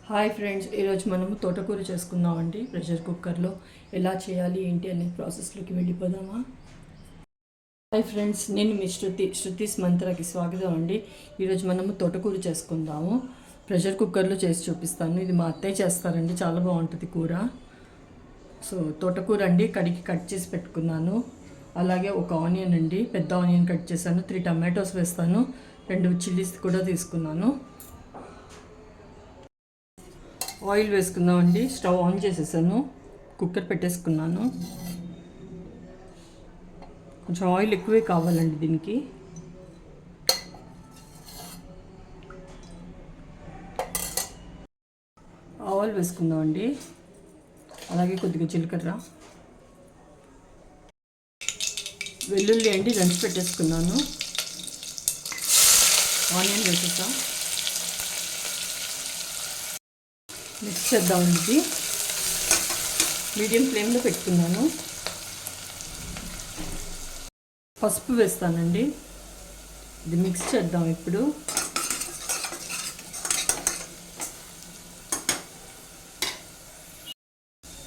Hi friends, ఈరోజు మనము తోటకూర చేసుకుందామండి. ప్రెషర్ కుక్కర్లో ఎలా చేయాలి ఏంటి అనే ప్రాసెస్లోకి వెళ్ళిపోదామా. హాయ్ ఫ్రెండ్స్, నేను మీ శృతిస్ మంత్రాకి స్వాగతం అండి. ఈరోజు మనము తోటకూర చేసుకుందాము. ప్రెషర్ కుక్కర్లో చేసి చూపిస్తాను. ఇది మా అత్తయ్య చేస్తారండి, చాలా బాగుంటుంది కూర. సో తోటకూర అండి కడిగి కట్ చేసి పెట్టుకున్నాను. అలాగే ఒక ఆనియన్ అండి, పెద్ద ఆనియన్ కట్ చేశాను. 3 టమాటోస్ వేస్తాను. 2 చిల్లీస్ కూడా తీసుకున్నాను. ఆయిల్ వేసుకుందామండి. స్టవ్ ఆన్ చేసేసాను, కుక్కర్ పెట్టేసుకున్నాను. కొంచెం ఆయిల్ ఎక్కువే కావాలండి దీనికి. ఆయిల్ వేసుకుందామండి, అలాగే కొద్దిగా జీలకర్ర, వెల్లుల్లి అండి దంచి పెట్టేసుకున్నాను. ఆనియన్ వేసేసా, మిక్స్ చేద్దామండి. ఇది మీడియం ఫ్లేమ్లో పెట్టుకున్నాను. పసుపు వేస్తానండి. ఇది మిక్స్ చేద్దాం ఇప్పుడు.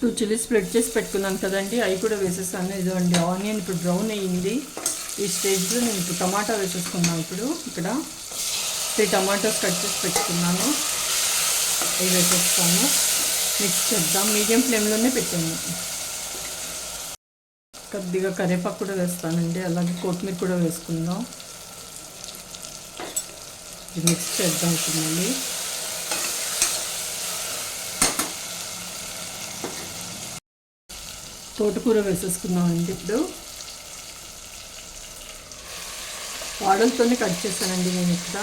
టూ చిల్లీస్ స్ప్రెడ్ చేసి పెట్టుకున్నాను కదండి, అవి కూడా వేసేసాను. ఇదండి ఆనియన్ ఇప్పుడు బ్రౌన్ అయ్యింది. ఈ స్టేజ్లో నేను ఇప్పుడు టమాటా వేసేసుకున్నాను. ఇప్పుడు ఇక్కడ 3 టమాటోస్ కట్ చేసి పెట్టుకున్నాను, ఇవి వేసేస్తాను. మిక్స్ చేద్దాం, మీడియం ఫ్లేమ్లోనే పెట్టాను. కొద్దిగా కరివేపాకు కూడా వేస్తానండి, అలాగే కొత్తిమీర కూడా వేసుకుందాం. ఇది మిక్స్ చేద్దాం ఇప్పుడు మళ్ళీ. తోటకూర వేసేసుకుందామండి. ఇప్పుడు వాడలతోనే కట్ చేశానండి నేను ఇక్కడ.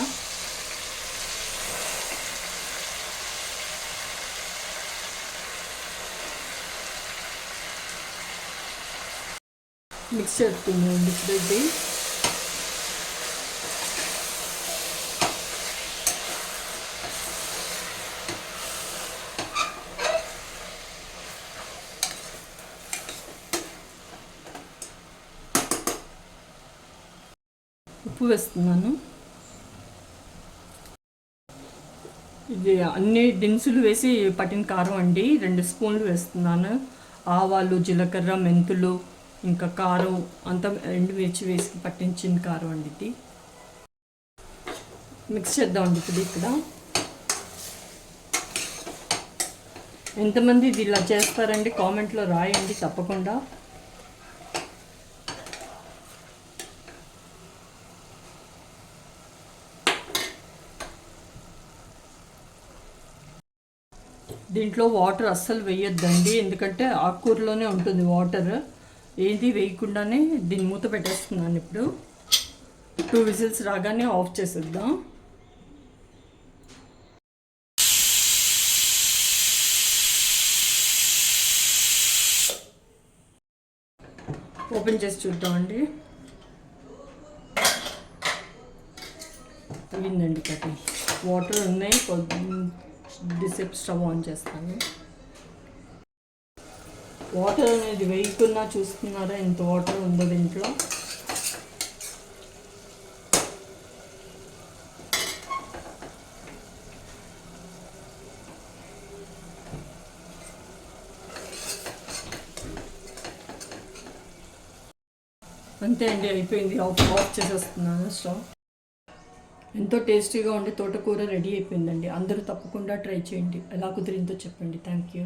మిక్స్ చేస్తున్నానండి ఇప్పుడు. ఇది ఉప్పు వేస్తున్నాను. ఇది అన్ని దినుసులు వేసి పట్టిన కారం అండి. 2 స్పూన్లు వేస్తున్నాను. ఆవాలు, జీలకర్ర, మెంతులు, ఇంకా కారం అంతా ఎండుమిర్చి వేసి పట్టించిన కారం అండి. ఇది మిక్స్ చేద్దామండి ఇప్పుడు. ఇక్కడ ఎంతమంది ఇది ఇలా చేస్తారండి కామెంట్లో రాయండి తప్పకుండా. దీంట్లో వాటర్ అస్సలు వేయొద్దండి, ఎందుకంటే ఆకుకూరలోనే ఉంటుంది వాటర్. ఏది వేయకుండానే దీన్ని మూత పెట్టేస్తున్నాను. ఇప్పుడు 2 విజిల్స్ రాగానే ఆఫ్ చేసేద్దాం. ఓపెన్ చేసి చూద్దామండి. అయిందండి కట్టి, వాటర్ ఉన్నాయి. కొద్దిసేపు స్టవ్ ఆన్ చేస్తాను. వాటర్ అనేది వేయకున్నా చూస్తున్నారా ఎంత వాటర్ ఉందో దీంట్లో. అంతే అండి, అయిపోయింది. ఆఫ్ చేసేస్తున్నాను స్టవ్. ఎంతో టేస్టీగా ఉండి తోటకూర రెడీ అయిపోయిందండి. అందరూ తప్పకుండా ట్రై చేయండి. ఎలా కుదిరిందో చెప్పండి. Thank you.